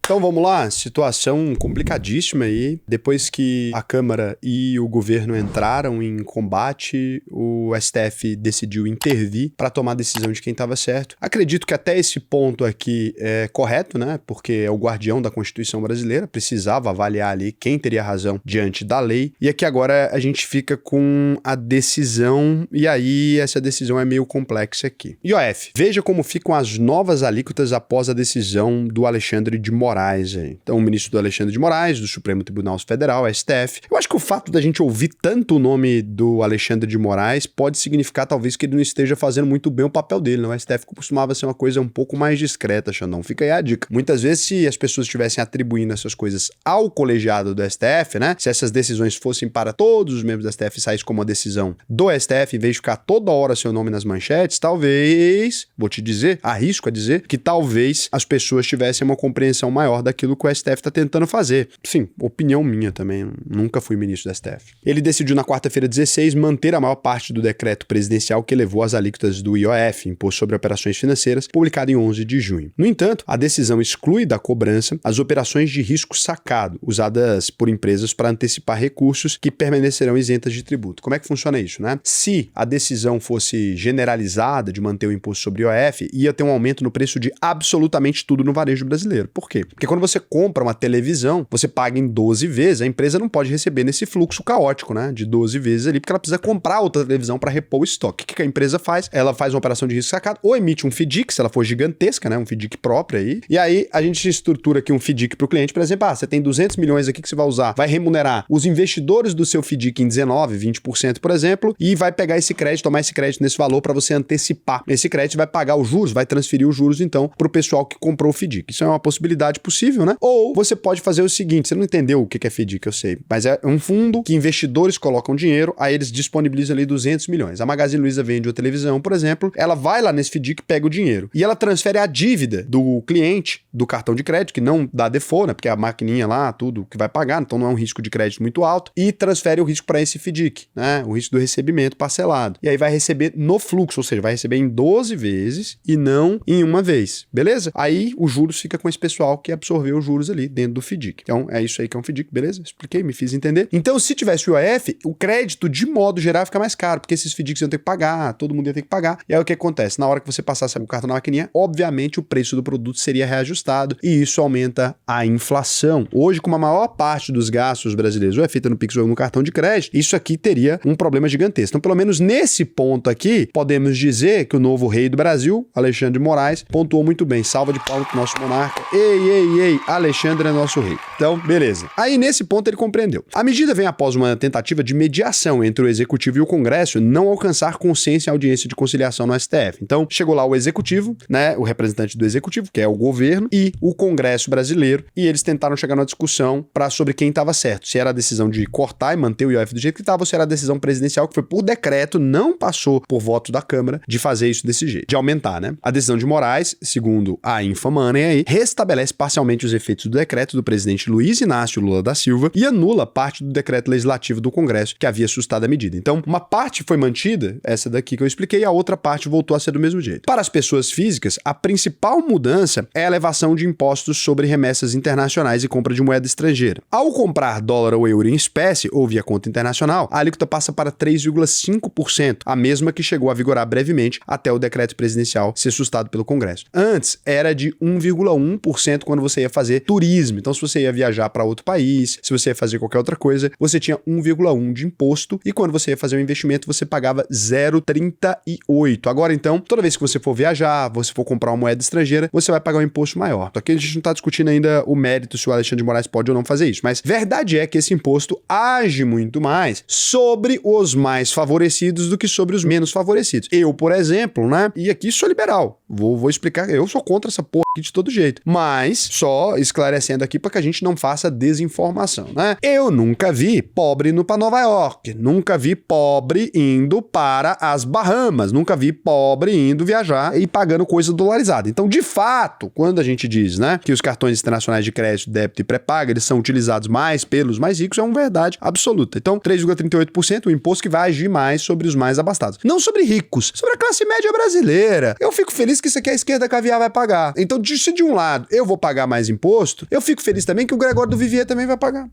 Então vamos lá, situação complicadíssima aí. Depois que a Câmara e o governo entraram em combate, o STF decidiu intervir para tomar a decisão de quem estava certo. Acredito que até esse ponto aqui é correto, né? Porque é o guardião da Constituição brasileira, precisava avaliar ali quem teria razão diante da lei. E aqui agora a gente fica com a decisão, e aí essa decisão é meio complexa aqui. IOF, veja como ficam as novas alíquotas após a decisão do Alexandre de Moraes. Então, o ministro do Alexandre de Moraes, do Supremo Tribunal Federal, STF. Eu acho que o fato da gente ouvir tanto o nome do Alexandre de Moraes pode significar, talvez, que ele não esteja fazendo muito bem o papel dele, né? O STF costumava ser uma coisa um pouco mais discreta, Xandão. Fica aí a dica. Muitas vezes, se as pessoas estivessem atribuindo essas coisas ao colegiado do STF, né? Se essas decisões fossem para todos os membros do STF e saísse como uma decisão do STF, em vez de ficar toda hora seu nome nas manchetes, talvez, vou te dizer, arrisco a dizer, que talvez as pessoas tivessem uma compreensão maior daquilo que o STF está tentando fazer. Sim, opinião minha também, nunca fui ministro do STF. Ele decidiu na quarta-feira 16 manter a maior parte do decreto presidencial que elevou as alíquotas do IOF, Imposto sobre Operações Financeiras, publicado em 11 de junho. No entanto, a decisão exclui da cobrança as operações de risco sacado, usadas por empresas para antecipar recursos que permanecerão isentas de tributo. Como é que funciona isso, né? Se a decisão fosse generalizada de manter o imposto sobre IOF, ia ter um aumento no preço de absolutamente tudo no varejo brasileiro. Por quê? Porque quando você compra uma televisão, você paga em 12 vezes, a empresa não pode receber nesse fluxo caótico, né? De 12 vezes ali, porque ela precisa comprar outra televisão para repor o estoque. O que a empresa faz? Ela faz uma operação de risco sacado, ou emite um FDIC, se ela for gigantesca, né? Um FDIC próprio aí. E aí, a gente estrutura aqui um FDIC para o cliente, por exemplo, você tem 200 milhões aqui que você vai usar, vai remunerar os investidores do seu FDIC em 19, 20%, por exemplo, e vai pegar esse crédito, tomar esse crédito nesse valor para você antecipar. Esse crédito vai pagar os juros, vai transferir os juros, então, para o pessoal que comprou o FDIC. Isso é uma possibilidade possível, né? Ou você pode fazer o seguinte, você não entendeu o que é FDIC, eu sei, mas é um fundo que investidores colocam dinheiro, aí eles disponibilizam ali 200 milhões. A Magazine Luiza vende uma televisão, por exemplo, ela vai lá nesse FDIC, pega o dinheiro, e ela transfere a dívida do cliente, do cartão de crédito, que não dá default, né? Porque a maquininha lá, tudo que vai pagar, então não é um risco de crédito muito alto, e transfere o risco para esse FDIC, né? O risco do recebimento parcelado. E aí vai receber no fluxo, ou seja, vai receber em 12 vezes e não em uma vez, beleza? Aí os juros fica com esse pessoal que absorveu os juros ali dentro do FDIC. Então é isso aí que é um FDIC, beleza? Expliquei, me fiz entender. Então se tivesse o IOF, o crédito de modo geral fica mais caro, porque esses FDICs iam ter que pagar, todo mundo ia ter que pagar. E aí o que acontece? Na hora que você passasse o cartão na maquininha, obviamente o preço do produto seria reajustado e isso aumenta a inflação. Hoje, como a maior parte dos gastos brasileiros ou é feita no Pix ou no cartão de crédito, isso aqui teria um problema gigantesco. Então, pelo menos nesse ponto aqui, podemos dizer que o novo rei do Brasil, Alexandre de Moraes, pontuou muito bem. Salva de palmas pro nosso monarca. Ei, Alexandre é nosso rei. Então, beleza. Aí, nesse ponto, ele compreendeu. A medida vem após uma tentativa de mediação entre o Executivo e o Congresso não alcançar consenso em audiência de conciliação no STF. Então, chegou lá o Executivo, né, o representante do Executivo, que é o governo, e o Congresso brasileiro, e eles tentaram chegar numa discussão sobre quem estava certo. Se era a decisão de cortar e manter o IOF do jeito que estava, ou se era a decisão presidencial, que foi por decreto, não passou por voto da Câmara, de fazer isso desse jeito, de aumentar, né? A decisão de Moraes, segundo a Infomoney aí, restabelece parcialmente os efeitos do decreto do presidente Luiz Inácio Lula da Silva e anula parte do decreto legislativo do Congresso que havia sustado a medida. Então, uma parte foi mantida, essa daqui que eu expliquei, e a outra parte voltou a ser do mesmo jeito. Para as pessoas físicas, a principal mudança é a elevação de impostos sobre remessas internacionais e compra de moeda estrangeira. Ao comprar dólar ou euro em espécie ou via conta internacional, a alíquota passa para 3,5%, a mesma que chegou a vigorar brevemente até o decreto presidencial ser sustado pelo Congresso. Antes, era de 1,1% quando você ia fazer turismo. Então, se você ia viajar para outro país, se você ia fazer qualquer outra coisa, você tinha 1,1% de imposto e quando você ia fazer um investimento, você pagava 0,38%. Agora, então, toda vez que você for viajar, você for comprar uma moeda estrangeira, você vai pagar um imposto maior. Aqui a gente não está discutindo ainda o mérito se o Alexandre de Moraes pode ou não fazer isso, mas verdade é que esse imposto age muito mais sobre os mais favorecidos do que sobre os menos favorecidos. Eu, por exemplo, né? E aqui sou liberal. Vou explicar, eu sou contra essa porra aqui de todo jeito. Mas, só esclarecendo aqui para que a gente não faça desinformação, né? Eu nunca vi pobre indo para Nova York, nunca vi pobre indo para as Bahamas, nunca vi pobre indo viajar e pagando coisa dolarizada. Então, de fato, quando a gente diz, né, que os cartões internacionais de crédito, débito e pré-paga, eles são utilizados mais pelos mais ricos, é uma verdade absoluta. Então, 3,38%, o imposto que vai agir mais sobre os mais abastados. Não sobre ricos, sobre a classe média brasileira. Eu fico feliz que isso aqui a esquerda caviar vai pagar. Então, se de um lado eu vou pagar mais imposto, eu fico feliz também que o Gregório do Vivier também vai pagar.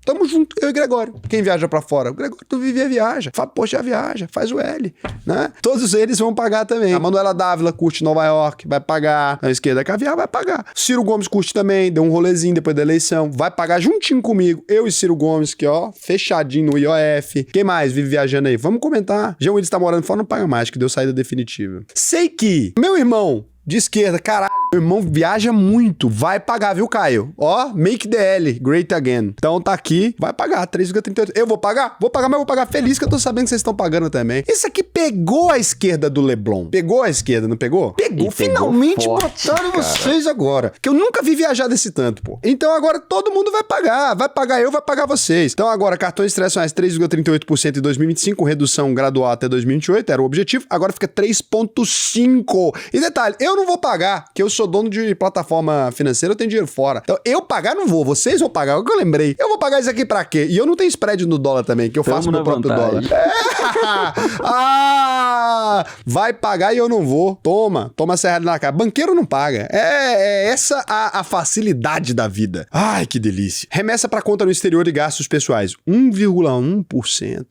Tamo junto, eu e Gregório. Quem viaja pra fora? O Gregório do Vivier viaja. Fala, poxa, viaja, faz o L, né? Todos eles vão pagar também. A Manuela Dávila curte Nova York, vai pagar. A Esquerda Caviar vai pagar. Ciro Gomes curte também, deu um rolezinho depois da eleição, vai pagar juntinho comigo. Eu e Ciro Gomes, que ó, fechadinho no IOF. Quem mais vive viajando aí? Vamos comentar. Jean Willis tá morando fora, não paga mais, que deu saída definitiva. Sei que meu irmão de esquerda, caralho, meu irmão viaja muito, vai pagar, viu, Caio? Ó, make the L, great again. Então tá aqui, vai pagar, 3,38. Eu vou pagar? Vou pagar, mas vou pagar feliz que eu tô sabendo que vocês estão pagando também. Isso aqui pegou a esquerda do Leblon. Pegou a esquerda, não pegou? Pegou, finalmente botaram vocês agora. Que eu nunca vi viajar desse tanto, pô. Então agora todo mundo vai pagar eu, vai pagar vocês. Então agora, cartões tradicionais 3,38% em 2025, redução gradual até 2028, era o objetivo, agora fica 3,5%. E detalhe, eu não vou pagar, que eu sou dono de plataforma financeira, eu tenho dinheiro fora. Então, eu pagar não vou, vocês vão pagar, é o que eu lembrei. Eu vou pagar isso aqui pra quê? E eu não tenho spread no dólar também, que eu faço meu próprio dólar. Vai pagar e eu não vou. Toma essa realidade na cara. Banqueiro não paga. É essa a facilidade da vida. Ai, que delícia. Remessa pra conta no exterior e gastos pessoais, 1,1%.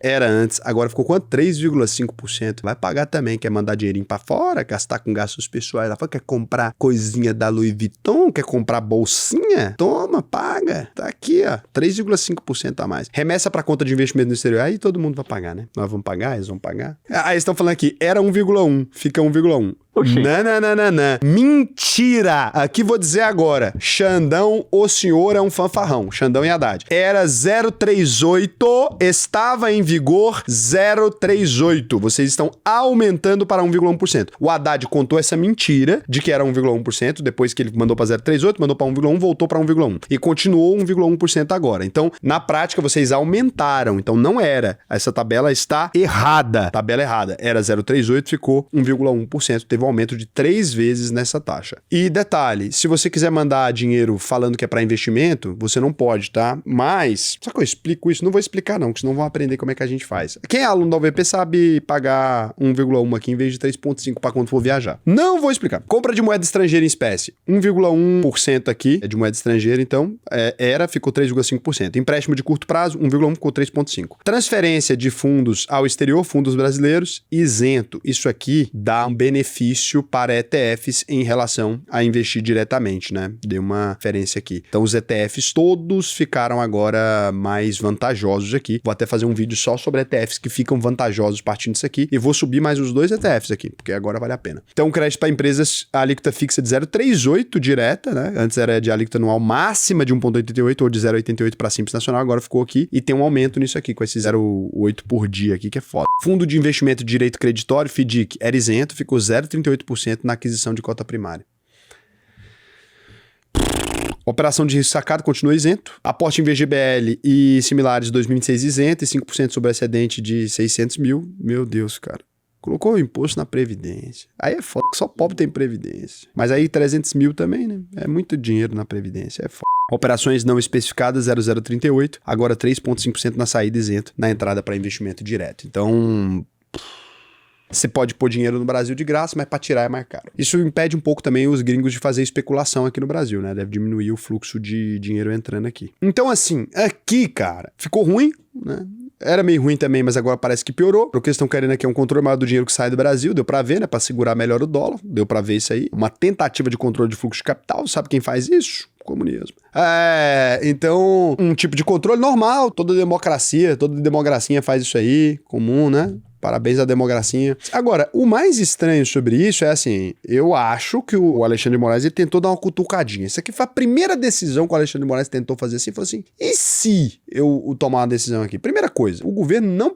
Era antes, agora ficou quanto? 3,5%. Vai pagar também, quer mandar dinheirinho pra fora, gastar com gastos pessoais. Ela fala, quer comprar coisinha da Louis Vuitton, quer comprar bolsinha? Toma, paga. Tá aqui, ó, 3,5% a mais. Remessa pra conta de investimento no exterior, aí todo mundo vai pagar, né? Nós vamos pagar, eles vão pagar. Aí estão falando aqui, era 1,1, fica 1,1. Não. Mentira! Aqui vou dizer agora. Xandão, o senhor é um fanfarrão. Xandão e Haddad. Era 0,38, estava em vigor 0,38. Vocês estão aumentando para 1,1%. O Haddad contou essa mentira de que era 1,1%, depois que ele mandou para 0,38, mandou para 1,1, voltou para 1,1. E continuou 1,1% agora. Então, na prática, vocês aumentaram. Então, não era. Essa tabela está errada. Tabela errada. Era 0,38, ficou 1,1%. Teve um aumento de 3 vezes nessa taxa. E detalhe, se você quiser mandar dinheiro falando que é para investimento, você não pode, tá? Mas, só que eu explico isso? Não vou explicar não, porque senão vão aprender como é que a gente faz. Quem é aluno da UVP sabe pagar 1,1 aqui em vez de 3,5 para quando for viajar. Não vou explicar. Compra de moeda estrangeira em espécie, 1,1% aqui é de moeda estrangeira, então ficou 3,5%. Empréstimo de curto prazo, 1,1 ficou 3,5%. Transferência de fundos ao exterior, fundos brasileiros, isento. Isso aqui dá um benefício para ETFs em relação a investir diretamente, né? Dei uma referência aqui. Então, os ETFs todos ficaram agora mais vantajosos aqui. Vou até fazer um vídeo só sobre ETFs que ficam vantajosos partindo disso aqui. E vou subir mais os 2 ETFs aqui, porque agora vale a pena. Então, crédito para empresas, a alíquota fixa de 0,38 direta, né? Antes era de alíquota anual máxima de 1,88 ou de 0,88 para Simples Nacional, agora ficou aqui. E tem um aumento nisso aqui, com esse 0,8 por dia aqui, que é foda. Fundo de investimento de direito creditório, FDIC, era isento, ficou 0,38% na aquisição de cota primária. Operação de risco sacado continua isento. Aporte em VGBL e similares de 2026 isento e 5% sobre excedente de 600 mil. Meu Deus, cara. Colocou o imposto na Previdência. Aí é foda, que só pobre tem Previdência. Mas aí 300 mil também, né? É muito dinheiro na Previdência, é foda. Operações não especificadas 0,038, agora 3,5% na saída isento, na entrada para investimento direto. Então... Você pode pôr dinheiro no Brasil de graça, mas para tirar é mais caro. Isso impede um pouco também os gringos de fazer especulação aqui no Brasil, né? Deve diminuir o fluxo de dinheiro entrando aqui. Então, assim, aqui, cara, ficou ruim, né? Era meio ruim também, mas agora parece que piorou. O que eles estão querendo aqui é um controle maior do dinheiro que sai do Brasil. Deu pra ver, né? Pra segurar melhor o dólar. Deu pra ver isso aí. Uma tentativa de controle de fluxo de capital. Sabe quem faz isso? Comunismo. Então, um tipo de controle normal. Toda democracia faz isso aí. Comum, né? Parabéns à democracia. Agora, o mais estranho sobre isso é assim, eu acho que o Alexandre de Moraes ele tentou dar uma cutucadinha. Isso aqui foi a primeira decisão que o Alexandre de Moraes tentou fazer assim, falou assim, e se eu tomar uma decisão aqui? Primeira coisa, o governo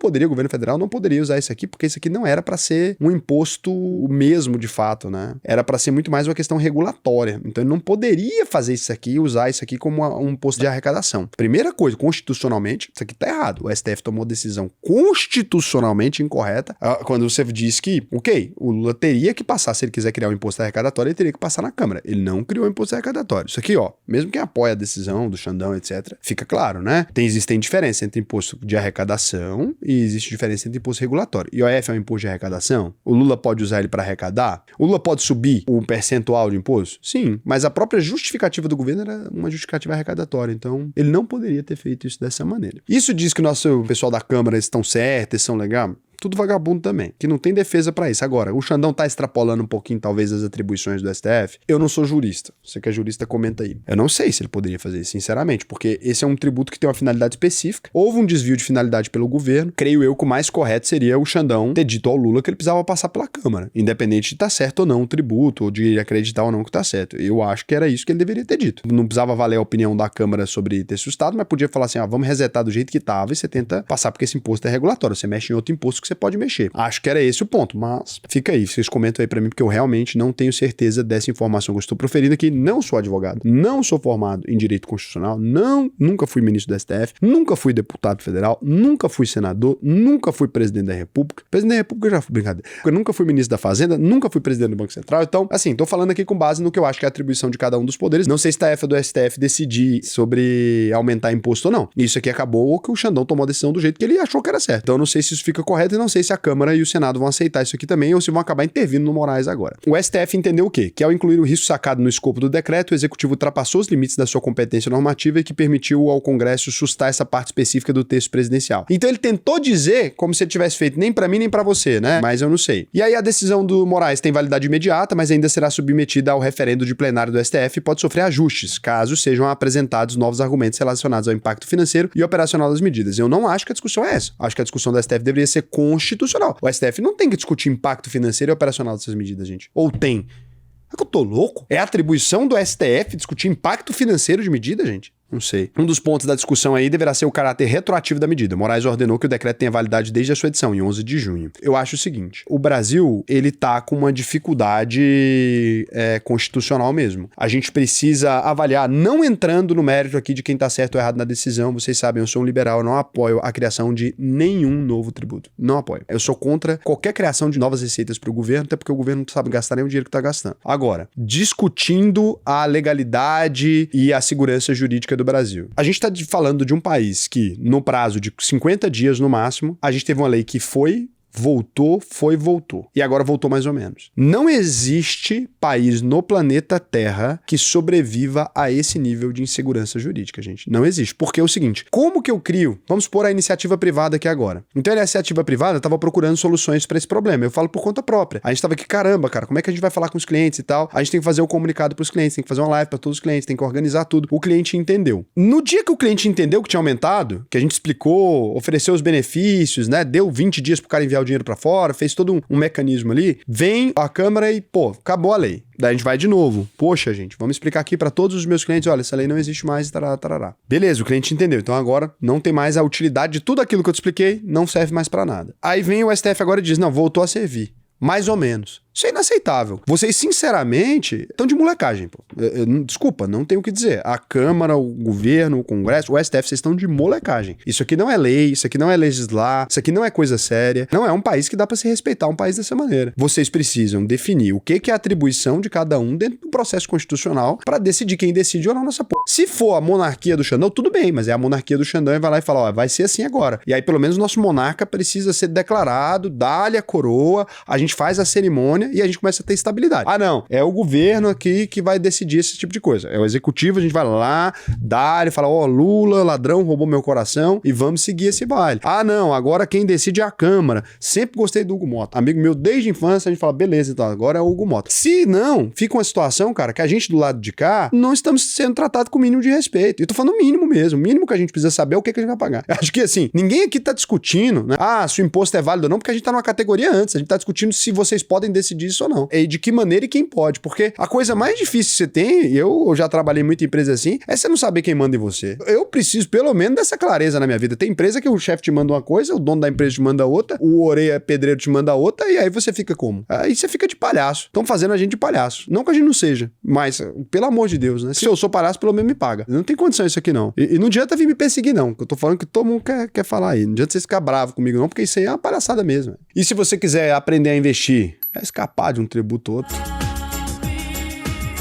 federal não poderia usar isso aqui, porque isso aqui não era para ser um imposto mesmo de fato, né? Era para ser muito mais uma questão regulatória. Então ele não poderia fazer isso aqui, usar isso aqui como um imposto de arrecadação. Primeira coisa, constitucionalmente, isso aqui tá errado. O STF tomou decisão constitucionalmente incorreta incorreta quando você diz que, ok, o Lula teria que passar, se ele quiser criar um imposto arrecadatório, ele teria que passar na Câmara. Ele não criou um imposto arrecadatório. Isso aqui, ó, mesmo quem apoia a decisão do Xandão, etc., fica claro, né? Existem diferenças entre imposto de arrecadação e existe diferença entre imposto regulatório. IOF é um imposto de arrecadação? O Lula pode usar ele para arrecadar? O Lula pode subir o percentual de imposto? Sim, mas a própria justificativa do governo era uma justificativa arrecadatória, então ele não poderia ter feito isso dessa maneira. Isso diz que o nosso pessoal da Câmara estão certos, estão legal? Tudo vagabundo também, que não tem defesa pra isso. Agora, o Xandão tá extrapolando um pouquinho, talvez, as atribuições do STF. Eu não sou jurista. Você que é jurista, comenta aí. Eu não sei se ele poderia fazer isso, sinceramente, porque esse é um tributo que tem uma finalidade específica. Houve um desvio de finalidade pelo governo. Creio eu que o mais correto seria o Xandão ter dito ao Lula que ele precisava passar pela Câmara, independente de estar certo ou não o tributo, ou de acreditar ou não que tá certo. Eu acho que era isso que ele deveria ter dito. Não precisava valer a opinião da Câmara sobre ter sustado, mas podia falar assim, vamos resetar do jeito que tava e você tenta passar, porque esse imposto é regulatório. Você mexe em outro imposto que você pode mexer. Acho que era esse o ponto, mas fica aí, vocês comentam aí pra mim, porque eu realmente não tenho certeza dessa informação que eu estou proferindo aqui. Não sou advogado, não sou formado em direito constitucional, nunca fui ministro do STF, nunca fui deputado federal, nunca fui senador, nunca fui presidente da República. Presidente da República eu já fui, brincadeira. Eu nunca fui ministro da Fazenda, nunca fui presidente do Banco Central. Então, assim, tô falando aqui com base no que eu acho que é a atribuição de cada um dos poderes. Não sei se tarefa do STF decidir sobre aumentar imposto ou não. Isso aqui acabou que o Xandão tomou a decisão do jeito que ele achou que era certo. Então, eu não sei se isso fica correto e não sei se a Câmara e o Senado vão aceitar isso aqui também ou se vão acabar intervindo no Moraes agora. O STF entendeu o quê? Que ao incluir o risco sacado no escopo do decreto, o Executivo ultrapassou os limites da sua competência normativa e que permitiu ao Congresso sustar essa parte específica do texto presidencial. Então ele tentou dizer como se ele tivesse feito nem pra mim nem pra você, né? Mas eu não sei. E aí a decisão do Moraes tem validade imediata, mas ainda será submetida ao referendo de plenário do STF e pode sofrer ajustes, caso sejam apresentados novos argumentos relacionados ao impacto financeiro e operacional das medidas. Eu não acho que a discussão é essa. Acho que a discussão do STF deveria ser constitucional. O STF não tem que discutir impacto financeiro e operacional dessas medidas, gente. Ou tem? É que eu tô louco? É atribuição do STF discutir impacto financeiro de medida, gente? Não sei. Um dos pontos da discussão aí deverá ser o caráter retroativo da medida. Moraes ordenou que o decreto tenha validade desde a sua edição, em 11 de junho. Eu acho o seguinte, o Brasil, ele tá com uma dificuldade constitucional mesmo. A gente precisa avaliar, não entrando no mérito aqui de quem tá certo ou errado na decisão, vocês sabem, eu sou um liberal, eu não apoio a criação de nenhum novo tributo. Não apoio. Eu sou contra qualquer criação de novas receitas pro governo, até porque o governo não sabe gastar nem o dinheiro que tá gastando. Agora, discutindo a legalidade e a segurança jurídica do Brasil. A gente está falando de um país que, no prazo de 50 dias no máximo, a gente teve uma lei que voltou. E agora voltou mais ou menos. Não existe país no planeta Terra que sobreviva a esse nível de insegurança jurídica, gente. Não existe. Porque é o seguinte, como que eu crio? Vamos supor a iniciativa privada aqui agora. Então a iniciativa privada estava procurando soluções para esse problema. Eu falo por conta própria. A gente estava aqui, caramba, cara, como é que a gente vai falar com os clientes e tal? A gente tem que fazer o comunicado para os clientes, tem que fazer uma live para todos os clientes, tem que organizar tudo. O cliente entendeu. No dia que o cliente entendeu que tinha aumentado, que a gente explicou, ofereceu os benefícios, né? Deu 20 dias pro cara enviar o dinheiro pra fora, fez todo um mecanismo ali, vem a Câmara e, acabou a lei. Daí a gente vai de novo. Poxa, gente, vamos explicar aqui pra todos os meus clientes, olha, essa lei não existe mais, tarará. Beleza, o cliente entendeu. Então agora não tem mais a utilidade de tudo aquilo que eu te expliquei, não serve mais pra nada. Aí vem o STF agora e diz, não, voltou a servir. Mais ou menos. Isso é inaceitável. Vocês, sinceramente, estão de molecagem, pô. Desculpa, não tenho o que dizer. A Câmara, o governo, o Congresso, o STF, vocês estão de molecagem. Isso aqui não é lei, isso aqui não é legislar, isso aqui não é coisa séria. Não é um país que dá pra se respeitar, um país dessa maneira. Vocês precisam definir o que é a atribuição de cada um dentro do processo constitucional pra decidir quem decide ou não nessa porra. Se for a monarquia do Xandão, tudo bem, mas é a monarquia do Xandão e vai lá e fala, ó, vai ser assim agora. E aí, pelo menos, o nosso monarca precisa ser declarado, dá-lhe a coroa, a gente faz a cerimônia e a gente começa a ter estabilidade. Ah, não, é o governo aqui que vai decidir esse tipo de coisa. É o executivo, a gente vai lá, dá, ele fala, ó, Lula, ladrão, roubou meu coração e vamos seguir esse baile. Ah, não, agora quem decide é a Câmara. Sempre gostei do Hugo Mota. Amigo meu, desde a infância, a gente fala, beleza, então agora é o Hugo Mota. Se não, fica uma situação, cara, que a gente do lado de cá não estamos sendo tratados com o mínimo de respeito. Eu tô falando o mínimo mesmo. O mínimo que a gente precisa saber é o que a gente vai pagar. Eu acho que, assim, ninguém aqui tá discutindo, né? Ah, se o imposto é válido ou não, porque a gente tá numa categoria antes. A gente tá discutindo se vocês podem decidir decidir isso ou não. E de que maneira e quem pode. Porque a coisa mais difícil que você tem, e eu já trabalhei muito em empresa assim, é você não saber quem manda em você. Eu preciso, pelo menos, dessa clareza na minha vida. Tem empresa que o chefe te manda uma coisa, o dono da empresa te manda outra, o orelha pedreiro te manda outra, e aí você fica como? Aí você fica de palhaço. Estão fazendo a gente de palhaço. Não que a gente não seja, mas, pelo amor de Deus, né? Se eu sou palhaço, pelo menos me paga. Não tem condição isso aqui, não. E não adianta vir me perseguir, não. Que eu tô falando que todo mundo quer falar aí. Não adianta vocês ficar bravo comigo, não, porque isso aí é uma palhaçada mesmo. E se você quiser aprender a investir, é escapar de um tributo ou outro,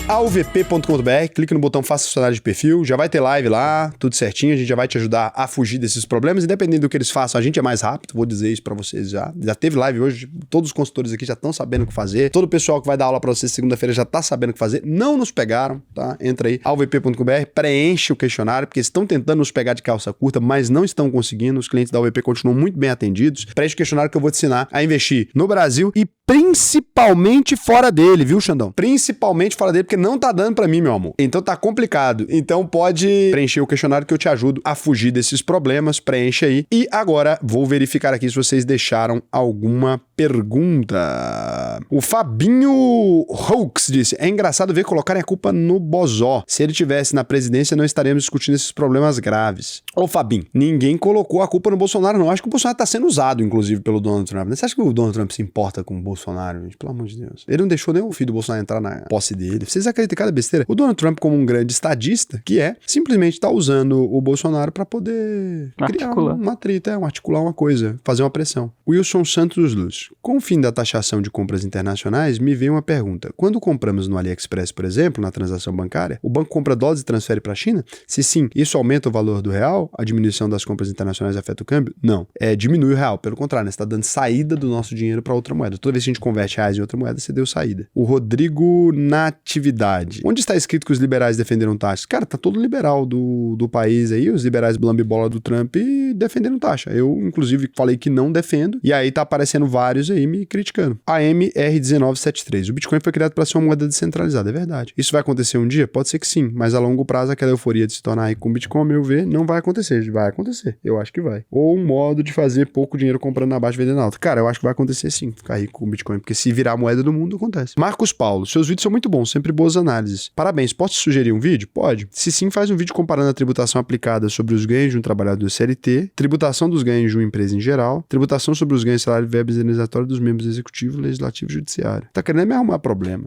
alvp.com.br, clique no botão Faça Funcionário de Perfil, já vai ter live lá, tudo certinho, a gente já vai te ajudar a fugir desses problemas, independente do que eles façam, a gente é mais rápido, vou dizer isso pra vocês já. Já teve live hoje, todos os consultores aqui já estão sabendo o que fazer, todo o pessoal que vai dar aula pra vocês segunda-feira já tá sabendo o que fazer, não nos pegaram, tá? Entra aí, alvp.com.br, preenche o questionário, porque estão tentando nos pegar de calça curta, mas não estão conseguindo, os clientes da AlvP continuam muito bem atendidos, preenche o questionário que eu vou te ensinar a investir no Brasil e principalmente fora dele, viu, Xandão? Principalmente fora dele, porque não tá dando pra mim, meu amor. Então tá complicado. Então pode preencher o questionário que eu te ajudo a fugir desses problemas. Preenche aí. E agora vou verificar aqui se vocês deixaram alguma pergunta. O Fabinho Hoax disse: é engraçado ver colocarem a culpa no Bozó. Se ele tivesse na presidência, não estaríamos discutindo esses problemas graves. Ô, Fabinho, ninguém colocou a culpa no Bolsonaro, não. Acho que o Bolsonaro tá sendo usado, inclusive, pelo Donald Trump. Você acha que o Donald Trump se importa com o Bolsonaro, gente? Pelo amor de Deus. Ele não deixou nem o filho do Bolsonaro entrar na posse dele. Vocês acreditam em cada besteira? O Donald Trump, como um grande estadista, que é, simplesmente tá usando o Bolsonaro pra poder criar uma treta, articular uma coisa, fazer uma pressão. Wilson Santos Luz: com o fim da taxação de compras internacionais, me veio uma pergunta. Quando compramos no AliExpress, por exemplo, na transação bancária, o banco compra dólares e transfere para a China? Se sim, isso aumenta o valor do real? A diminuição das compras internacionais afeta o câmbio? Não. Diminui o real. Pelo contrário, né? Você está dando saída do nosso dinheiro para outra moeda. Toda vez que a gente converte reais em outra moeda, você deu saída. O Rodrigo Natividade: onde está escrito que os liberais defenderam taxas? Cara, tá todo liberal do país aí, os liberais lambibola do Trump defendendo taxa. Eu, inclusive, falei que não defendo, e aí tá aparecendo vários aí me criticando. A MR1973: o Bitcoin foi criado para ser uma moeda descentralizada. É verdade. Isso vai acontecer um dia? Pode ser que sim, mas a longo prazo aquela euforia de se tornar rico com Bitcoin, a meu ver, não vai acontecer. Vai acontecer. Eu acho que vai. Ou um modo de fazer pouco dinheiro comprando na baixa e vendendo alta. Cara, eu acho que vai acontecer sim, ficar rico com Bitcoin, porque se virar a moeda do mundo, acontece. Marcos Paulo: seus vídeos são muito bons, sempre boas análises. Parabéns. Posso te sugerir um vídeo? Pode. Se sim, faz um vídeo comparando a tributação aplicada sobre os ganhos de um trabalhador CLT, tributação dos ganhos de uma empresa em geral, tributação sobre os ganhos de salário e verba indenizatória dos membros executivo, legislativo e judiciário. Tá querendo me arrumar problema.